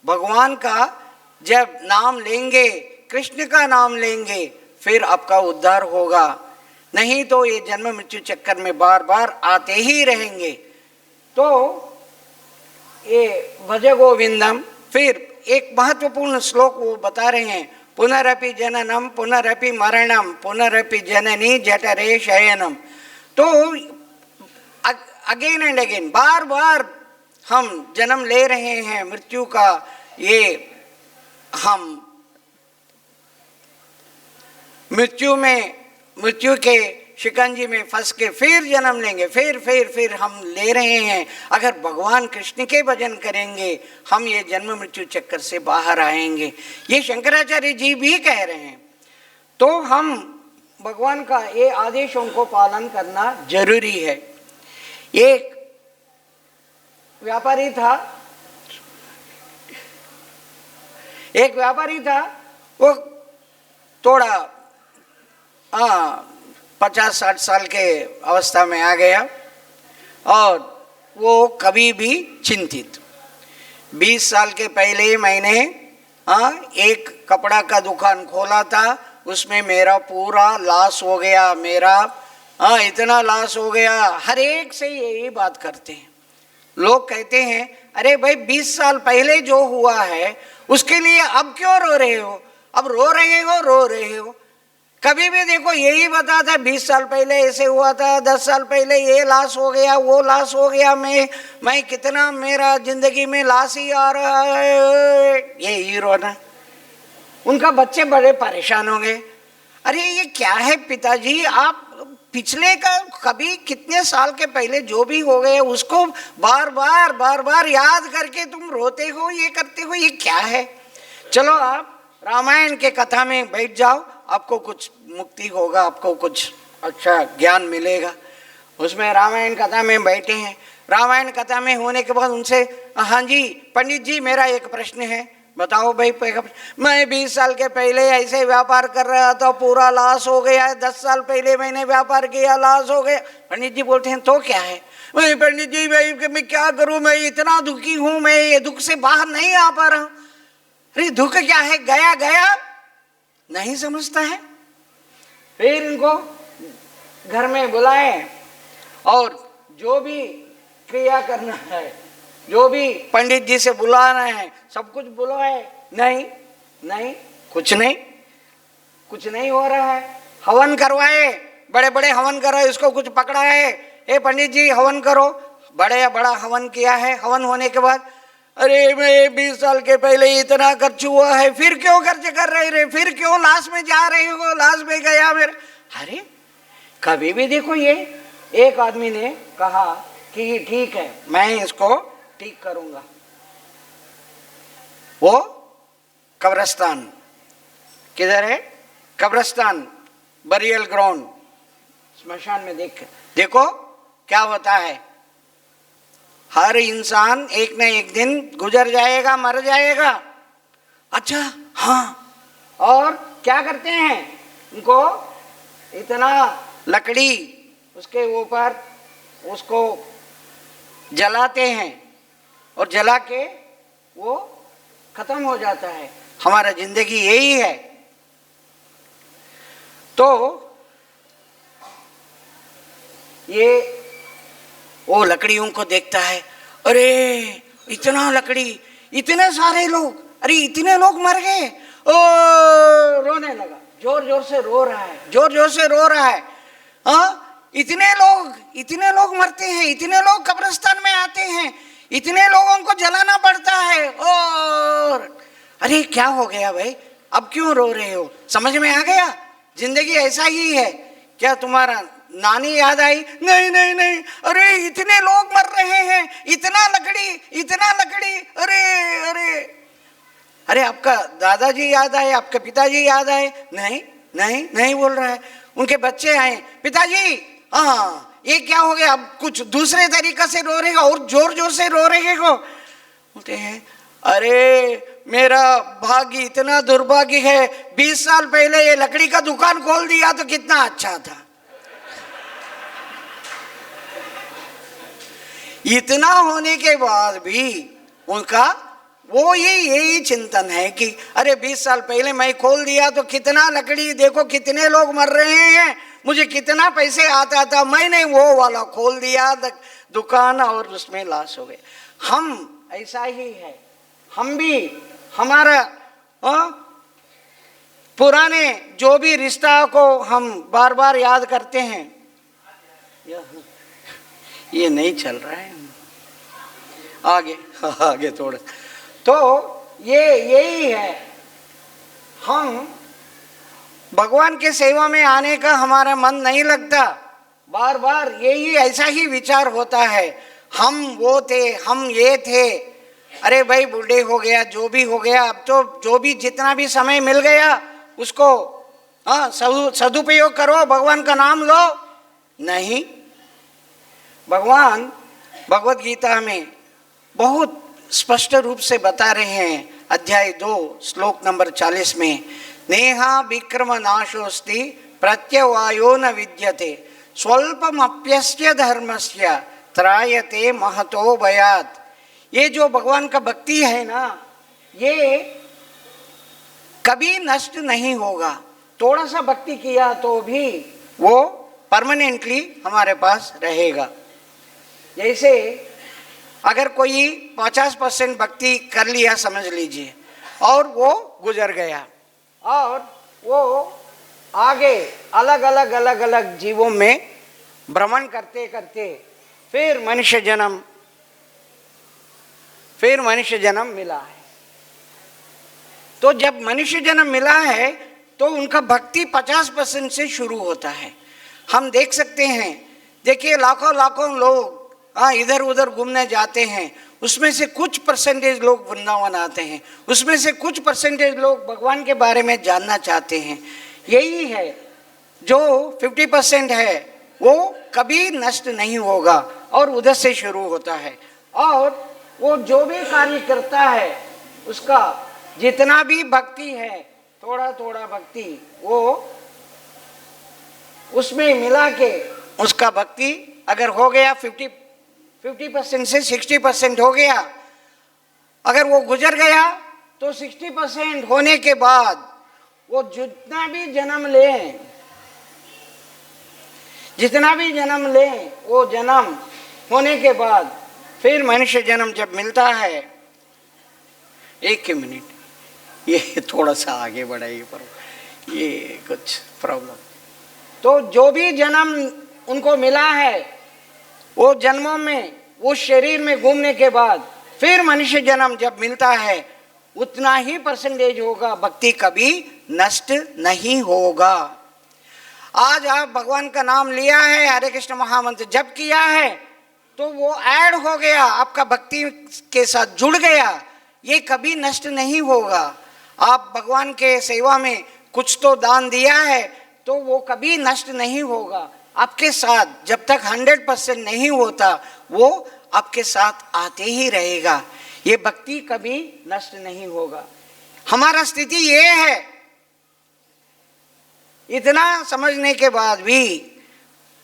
भगवान का जब नाम लेंगे, कृष्ण का नाम लेंगे, फिर आपका उद्धार होगा। नहीं तो ये जन्म मृत्यु चक्कर में बार बार आते ही रहेंगे। तो ये भज गोविंदम, फिर एक महत्वपूर्ण श्लोक वो बता रहे हैं, पुनरपि जननम पुनरपि मरणम पुनरपि जननी जठरे शयनम। तो अगेन एंड अगेन, बार बार हम जन्म ले रहे हैं मृत्यु का। ये हम मृत्यु के शिकंजी में फंस के फिर जन्म लेंगे, फिर हम ले रहे हैं। अगर भगवान कृष्ण के भजन करेंगे, हम ये जन्म मृत्यु चक्कर से बाहर आएंगे। ये शंकराचार्य जी भी कह रहे हैं। तो हम भगवान का ये आदेशों को पालन करना जरूरी है। एक व्यापारी था, वो थोड़ा 50-60 साल के अवस्था में आ गया और वो कभी भी चिंतित। 20 साल के पहले मैंने एक कपड़ा का दुकान खोला था, उसमें मेरा पूरा लॉस हो गया। मेरा इतना लॉस हो गया। हर एक से यही बात करते हैं लोग। कहते हैं, अरे भाई 20 साल पहले जो हुआ है उसके लिए अब क्यों रो रहे हो? अब रो रहे हो। कभी भी देखो यही बता था, 20 साल पहले ऐसे हुआ था, 10 साल पहले ये लॉस हो गया, वो लॉस हो गया, मैं कितना, मेरा जिंदगी में लॉस ही आ रहा है। ये रोना। उनका बच्चे बड़े परेशान हो गए। अरे ये क्या है पिताजी, आप पिछले का कभी कितने साल के पहले जो भी हो गए उसको बार बार याद करके तुम रोते हो, ये करते हो, ये क्या है? चलो आप रामायण के कथा में बैठ जाओ, आपको कुछ मुक्ति होगा, आपको कुछ अच्छा ज्ञान मिलेगा। उसमें रामायण कथा में बैठे हैं। रामायण कथा में होने के बाद उनसे, हाँ जी पंडित जी मेरा एक प्रश्न है, बताओ भाई। मैं 20 साल के पहले ऐसे व्यापार कर रहा था, पूरा लॉस हो गया है। 10 साल पहले मैंने व्यापार किया, लॉस हो गया। पंडित जी बोलते हैं, तो क्या है? मैं पंडित जी मैं क्या करूं, मैं इतना दुखी हूं, मैं ये दुख से बाहर नहीं आ पा रहा हूं। अरे दुख क्या है, गया नहीं समझता है। फिर इनको घर में बुलाए और जो भी क्रिया करना है, जो भी पंडित जी से बुलाना है, सब कुछ बुलाए। नहीं कुछ नहीं हो रहा है। हवन करवाए, बड़े हवन कराए, उसको कुछ पकड़ा है, ए पंडित जी हवन करो। बड़ा हवन किया है। हवन होने के बाद, अरे मैं 20 साल के पहले इतना खर्च हुआ है, फिर क्यों खर्च कर रहे, फिर क्यों लाश में जा रहे हो, लाश में गया मेरा। अरे कभी भी देखो, ये एक आदमी ने कहा कि ठीक है मैं इसको ठीक करूंगा। वो कब्रिस्तान किधर है? कब्रिस्तान, बरियल ग्राउंड, स्मशान में देखो क्या होता है। हर इंसान एक न एक दिन गुजर जाएगा, मर जाएगा। अच्छा हाँ, और क्या करते हैं, उनको इतना लकड़ी उसके ऊपर उसको जलाते हैं और जला के वो खत्म हो जाता है। हमारा जिंदगी यही है। तो ये वो लकड़ियों को देखता है, अरे इतना लकड़ी, इतने सारे लोग, अरे इतने लोग मर गए। ओ रोने लगा, जोर जोर से रो रहा है, जोर जोर से रो रहा है। हाँ, इतने लोग मरते हैं, इतने लोग कब्रिस्तान में आते हैं, इतने लोगों को जलाना पड़ता है। और अरे क्या हो गया भाई, अब क्यों रो रहे हो? समझ में आ गया, जिंदगी ऐसा ही है। क्या तुम्हारा नानी याद आई? नहीं नहीं नहीं, अरे इतने लोग मर रहे हैं, इतना लकड़ी, अरे अरे अरे आपका दादाजी याद आए, आपके पिताजी याद आए? नहीं नहीं नहीं बोल रहा है। उनके बच्चे आए, पिताजी हाँ ये क्या हो गया? अब कुछ दूसरे तरीका से रो रहेगा और जोर जोर से रो रहे हो। बोलते हैं, अरे मेरा भाग्य इतना दुर्भाग्य है, 20 साल पहले ये लकड़ी का दुकान खोल दिया तो कितना अच्छा था। इतना होने के बाद भी उनका वो यही चिंतन है कि अरे 20 साल पहले मैं खोल दिया तो कितना लकड़ी, देखो कितने लोग मर रहे हैं, मुझे कितना पैसे आता था, मैंने वो वाला खोल दिया दुकान और उसमें लॉस हो गए। हम ऐसा ही है, हम भी हमारा पुराने जो भी रिश्ता को हम बार बार याद करते हैं। ये नहीं चल रहा है, आगे थोड़ा। तो ये यही है, हम भगवान के सेवा में आने का हमारा मन नहीं लगता, बार बार यही ऐसा ही विचार होता है, हम वो थे, हम ये थे। अरे भाई बूढ़े हो गया, जो भी हो गया, अब तो जो भी जितना भी समय मिल गया उसको सदुपयोग करो, भगवान का नाम लो। नहीं, भगवान भगवत गीता में बहुत स्पष्ट रूप से बता रहे हैं, अध्याय 2 श्लोक नंबर 40 में, नेहा विक्रम नाशोस्ति प्रत्यवायो न विद्यते स्वल्पमप्यस्य धर्मस्य त्रायते महतो भयात्। ये जो भगवान का भक्ति है ना, ये कभी नष्ट नहीं होगा। थोड़ा सा भक्ति किया तो भी वो परमानेंटली हमारे पास रहेगा। जैसे अगर कोई 50% भक्ति कर लिया समझ लीजिए, और वो गुजर गया, और वो आगे अलग अलग जीवों में भ्रमण करते करते फिर मनुष्य जन्म मिला है। तो जब मनुष्य जन्म मिला है तो उनका भक्ति 50% से शुरू होता है। हम देख सकते हैं, देखिए लाखों लोग इधर उधर घूमने जाते हैं, उसमें से कुछ परसेंटेज लोग वृंदावन आते हैं, उसमें से कुछ परसेंटेज लोग भगवान के बारे में जानना चाहते हैं। यही है, जो 50% है वो कभी नष्ट नहीं होगा और उधर से शुरू होता है। और वो जो भी कार्य करता है उसका जितना भी भक्ति है, थोड़ा थोड़ा भक्ति वो उसमें मिला के, उसका भक्ति अगर हो गया 50% से 60% हो गया, अगर वो गुजर गया तो 60% होने के बाद वो जितना भी जन्म ले वो जन्म होने के बाद फिर मनुष्य जन्म जब मिलता है, एक ही मिनट, ये थोड़ा सा आगे बढ़ाइए, पर ये कुछ प्रॉब्लम। तो जो भी जन्म उनको मिला है, वो जन्मों में उस शरीर में घूमने के बाद फिर मनुष्य जन्म जब मिलता है, उतना ही परसेंटेज होगा, भक्ति कभी नष्ट नहीं होगा। आज आप भगवान का नाम लिया है, हरे कृष्ण महामंत्र जप किया है, तो वो ऐड हो गया, आपका भक्ति के साथ जुड़ गया, ये कभी नष्ट नहीं होगा। आप भगवान के सेवा में कुछ तो दान दिया है तो वो कभी नष्ट नहीं होगा आपके साथ, जब तक 100% नहीं होता वो आपके साथ आते ही रहेगा। ये भक्ति कभी नष्ट नहीं होगा। हमारा स्थिति ये है। इतना समझने के बाद भी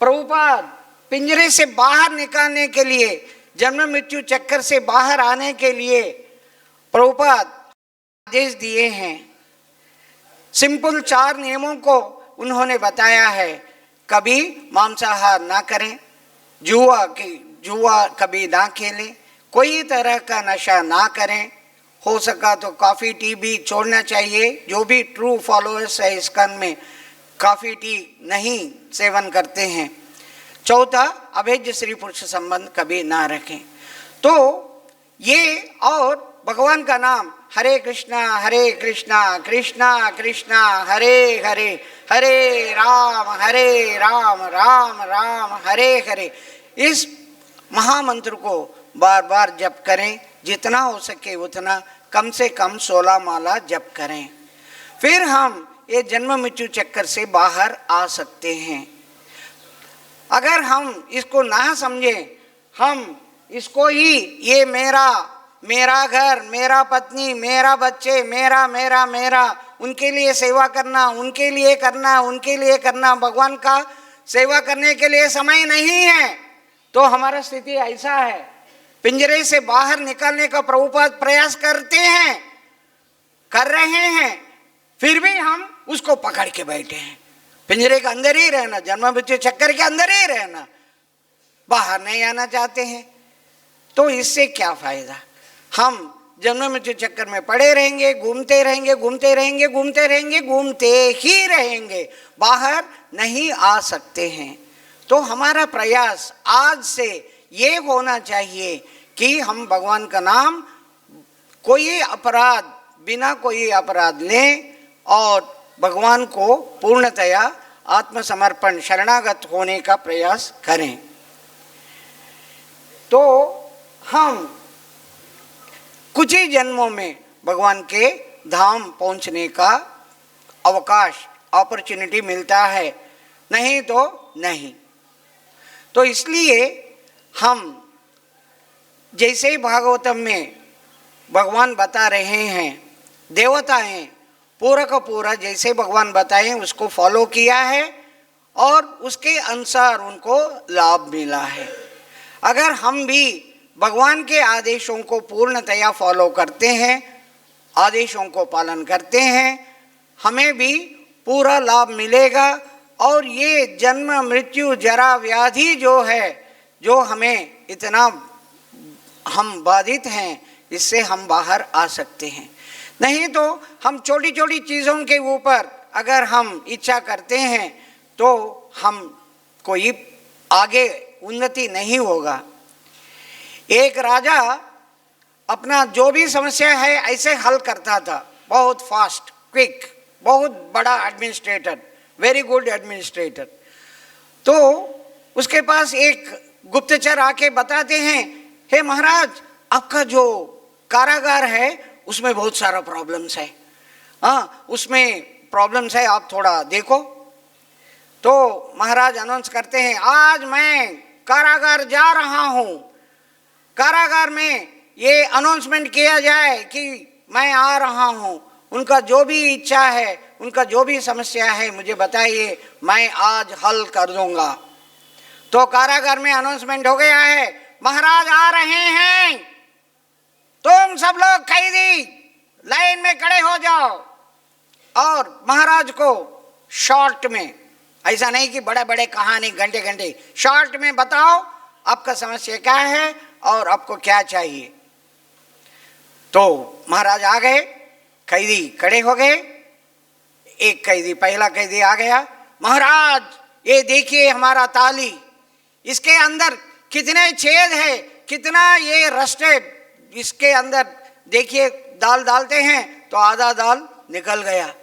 प्रभुपाद पिंजरे से बाहर निकालने के लिए, जन्म मृत्यु चक्कर से बाहर आने के लिए प्रभुपाद आदेश दिए हैं। सिंपल 4 नियमों को उन्होंने बताया है। कभी मांसाहार ना करें, जुआ कभी ना खेलें, कोई तरह का नशा ना करें, हो सका तो कॉफ़ी टी भी छोड़ना चाहिए। जो भी ट्रू फॉलोअर्स है इस्कॉन में कॉफ़ी टी नहीं सेवन करते हैं। चौथा, अभेद्य स्त्री पुरुष संबंध कभी ना रखें। तो ये और भगवान का नाम हरे कृष्णा कृष्णा कृष्णा हरे हरे, हरे राम राम राम हरे हरे, इस महामंत्र को बार बार जप करें। जितना हो सके उतना, कम से कम 16 माला जप करें। फिर हम ये जन्म मृत्यु चक्कर से बाहर आ सकते हैं। अगर हम इसको ना समझें, हम इसको ही ये मेरा घर, मेरा पत्नी, मेरा बच्चे, मेरा उनके लिए सेवा करना, उनके लिए करना, भगवान का सेवा करने के लिए समय नहीं है, तो हमारा स्थिति ऐसा है। पिंजरे से बाहर निकलने का प्रभुपाद प्रयास कर रहे हैं, फिर भी हम उसको पकड़ के बैठे हैं। पिंजरे के अंदर ही रहना, जन्म मृत्यु चक्कर के अंदर ही रहना, बाहर नहीं आना चाहते हैं। तो इससे क्या फायदा? हम जन्म मृत्यु चक्कर में पड़े रहेंगे, घूमते ही रहेंगे, बाहर नहीं आ सकते हैं। तो हमारा प्रयास आज से ये होना चाहिए कि हम भगवान का नाम बिना कोई अपराध लें और भगवान को पूर्णतया आत्मसमर्पण शरणागत होने का प्रयास करें। तो हम कुछ ही जन्मों में भगवान के धाम पहुंचने का अपॉर्चुनिटी मिलता है, नहीं तो नहीं। तो इसलिए हम जैसे भागवतम में भगवान बता रहे हैं, देवताएं पूरा का पूरा जैसे भगवान बताएं उसको फॉलो किया है और उसके अनुसार उनको लाभ मिला है। अगर हम भी भगवान के आदेशों को पूर्णतया फॉलो करते हैं, आदेशों को पालन करते हैं, हमें भी पूरा लाभ मिलेगा। और ये जन्म मृत्यु जरा व्याधि जो है, जो हमें इतना हम बाधित हैं, इससे हम बाहर आ सकते हैं। नहीं तो हम छोटी छोटी चीज़ों के ऊपर अगर हम इच्छा करते हैं तो हम कोई आगे उन्नति नहीं होगा। एक राजा अपना जो भी समस्या है ऐसे हल करता था, बहुत फास्ट, क्विक, बहुत बड़ा एडमिनिस्ट्रेटर, वेरी गुड एडमिनिस्ट्रेटर। तो उसके पास एक गुप्तचर आके बताते हैं, हे महाराज, आपका जो कारागार है उसमें बहुत सारा प्रॉब्लम्स है, उसमें प्रॉब्लम्स है, आप थोड़ा देखो। तो महाराज अनाउंस करते हैं, आज मैं कारागार जा रहा हूँ, कारागार में ये अनाउंसमेंट किया जाए कि मैं आ रहा हूँ, उनका जो भी इच्छा है, उनका जो भी समस्या है मुझे बताइए, मैं आज हल कर दूंगा। तो कारागार में अनाउंसमेंट हो गया है, महाराज आ रहे हैं, तुम सब लोग कैदी लाइन में खड़े हो जाओ। और महाराज को शॉर्ट में, ऐसा नहीं कि बड़े बड़े कहानी घंटे घंटे, शॉर्ट में बताओ आपका समस्या क्या है और आपको क्या चाहिए। तो महाराज आ गए, कैदी खड़े हो गए। एक कैदी, पहला कैदी आ गया, महाराज ये देखिए हमारा ताली, इसके अंदर कितने छेद है, कितना ये रस्टेड, इसके अंदर देखिए दाल डालते हैं तो आधा दाल निकल गया।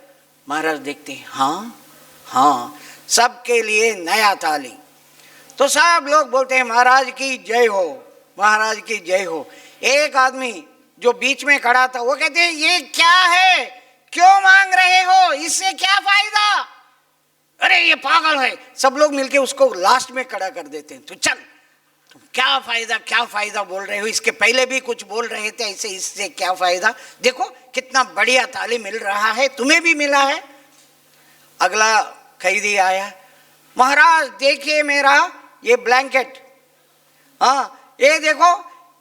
महाराज देखते हैं, हाँ, सबके लिए नया ताली। तो सब लोग बोलते हैं महाराज की जय हो, महाराज की जय हो। एक आदमी जो बीच में खड़ा था वो कहते हैं, ये क्या है, क्यों मांग रहे हो, इससे क्या फायदा, अरे ये पागल है। सब लोग मिलके उसको लास्ट में खड़ा कर देते हैं, तो चल तुम क्या फायदा बोल रहे हो, इसके पहले भी कुछ बोल रहे थे ऐसे, इससे क्या फायदा, देखो कितना बढ़िया तालीम मिल रहा है, तुम्हें भी मिला है। अगला खैदी आया, महाराज देखिए मेरा ये ब्लैंकेट, हाँ ये देखो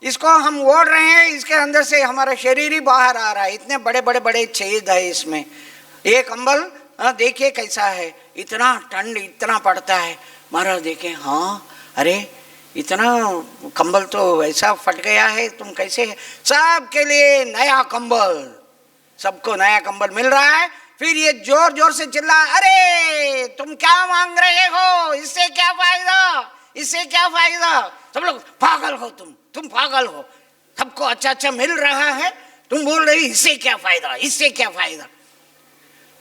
इसको हम ओढ़ रहे हैं, इसके अंदर से हमारा शरीर ही बाहर आ रहा है, इतने बड़े बड़े बड़े छेद है इसमें, ये कंबल देखिए कैसा है, इतना ठंड इतना पड़ता है। महाराज देखे, हाँ अरे इतना कंबल तो ऐसा फट गया है, तुम कैसे है? सबके लिए नया कंबल, सबको नया कंबल मिल रहा है। फिर ये जोर जोर से चिल्ला, अरे तुम क्या मांग रहे हो, इससे क्या फायदा, इससे क्या फायदा, सब लोग पागल हो, तुम पागल हो, सबको अच्छा अच्छा मिल रहा है, तुम बोल रही इससे क्या फायदा, इससे क्या फायदा।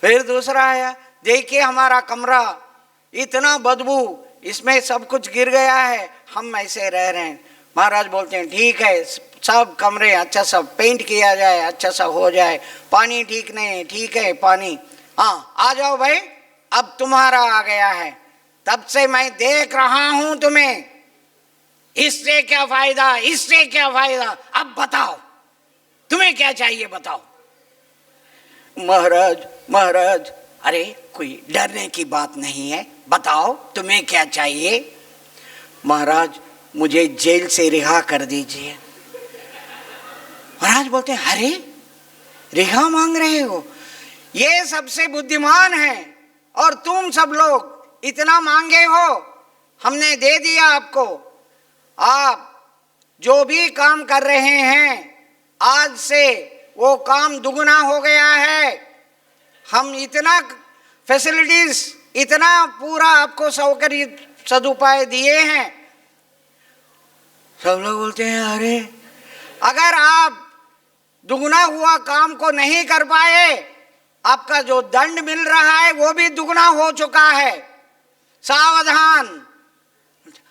फिर दूसरा आया, देखिए हमारा कमरा इतना बदबू, इसमें सब कुछ गिर गया है, हम ऐसे रह रहे हैं। महाराज बोलते हैं ठीक है, सब कमरे अच्छा सा पेंट किया जाए, अच्छा सा हो जाए, पानी ठीक नहीं, ठीक है पानी, हाँ आ जाओ भाई, अब तुम्हारा आ गया है, तब से मैं देख रहा हूं तुम्हें, इससे क्या फायदा, इससे क्या फायदा, अब बताओ तुम्हें क्या चाहिए बताओ। महाराज महाराज, अरे कोई डरने की बात नहीं है, बताओ तुम्हें क्या चाहिए। महाराज मुझे जेल से रिहा कर दीजिए। महाराज बोलते हैं, अरे रिहा मांग रहे हो, ये सबसे बुद्धिमान है और तुम सब लोग इतना मांगे हो, हमने दे दिया आपको, आप जो भी काम कर रहे हैं आज से वो काम दुगना हो गया है, हम इतना फैसिलिटीज, इतना पूरा आपको सौकर्य सदुपाय दिए हैं। सब लोग बोलते हैं, अरे अगर आप दुगना हुआ काम को नहीं कर पाए, आपका जो दंड मिल रहा है वो भी दुगना हो चुका है, सावधान।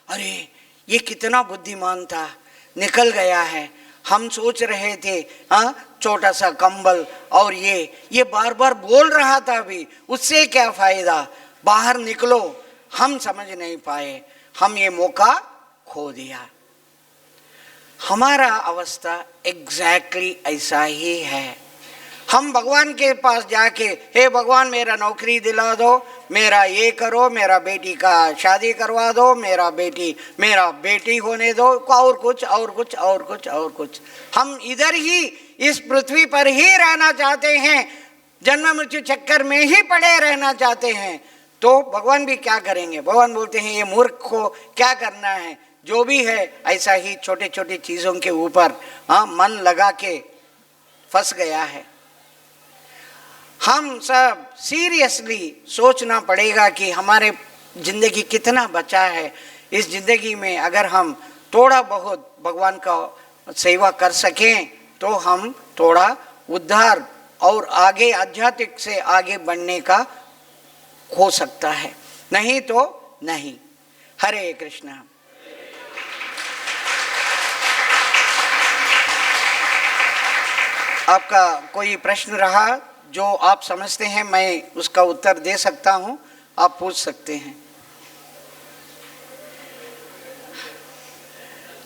अरे ये कितना बुद्धिमान था, निकल गया है, हम सोच रहे थे हाँ छोटा सा कंबल, और ये बार बार बोल रहा था अभी, उससे क्या फायदा, बाहर निकलो, हम समझ नहीं पाए, हम ये मौका खो दिया। हमारा अवस्था एग्जैक्टली ऐसा ही है। हम भगवान के पास जाके, हे भगवान मेरा नौकरी दिला दो, मेरा ये करो, मेरा बेटी का शादी करवा दो, मेरा बेटी होने दो, और कुछ और कुछ और कुछ और कुछ, हम इधर ही इस पृथ्वी पर ही रहना चाहते हैं, जन्म मृत्यु चक्कर में ही पड़े रहना चाहते हैं। तो भगवान भी क्या करेंगे, भगवान बोलते हैं ये मूर्ख को क्या करना है, जो भी है ऐसा ही छोटे छोटे चीज़ों के ऊपर मन लगा के फंस गया है। हम सब सीरियसली सोचना पड़ेगा कि हमारे जिंदगी कितना बचा है, इस जिंदगी में अगर हम थोड़ा बहुत भगवान का सेवा कर सकें तो हम थोड़ा उद्धार और आगे आध्यात्मिक से आगे बढ़ने का हो सकता है, नहीं तो नहीं। हरे कृष्णा। आपका कोई प्रश्न रहा जो आप समझते हैं मैं उसका उत्तर दे सकता हूं, आप पूछ सकते हैं।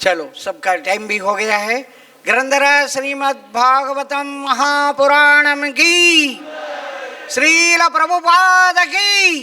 चलो सबका टाइम भी हो गया है। ग्रंथरा श्रीमद् भागवतम महापुराणम की, श्रील प्रभुपाद की।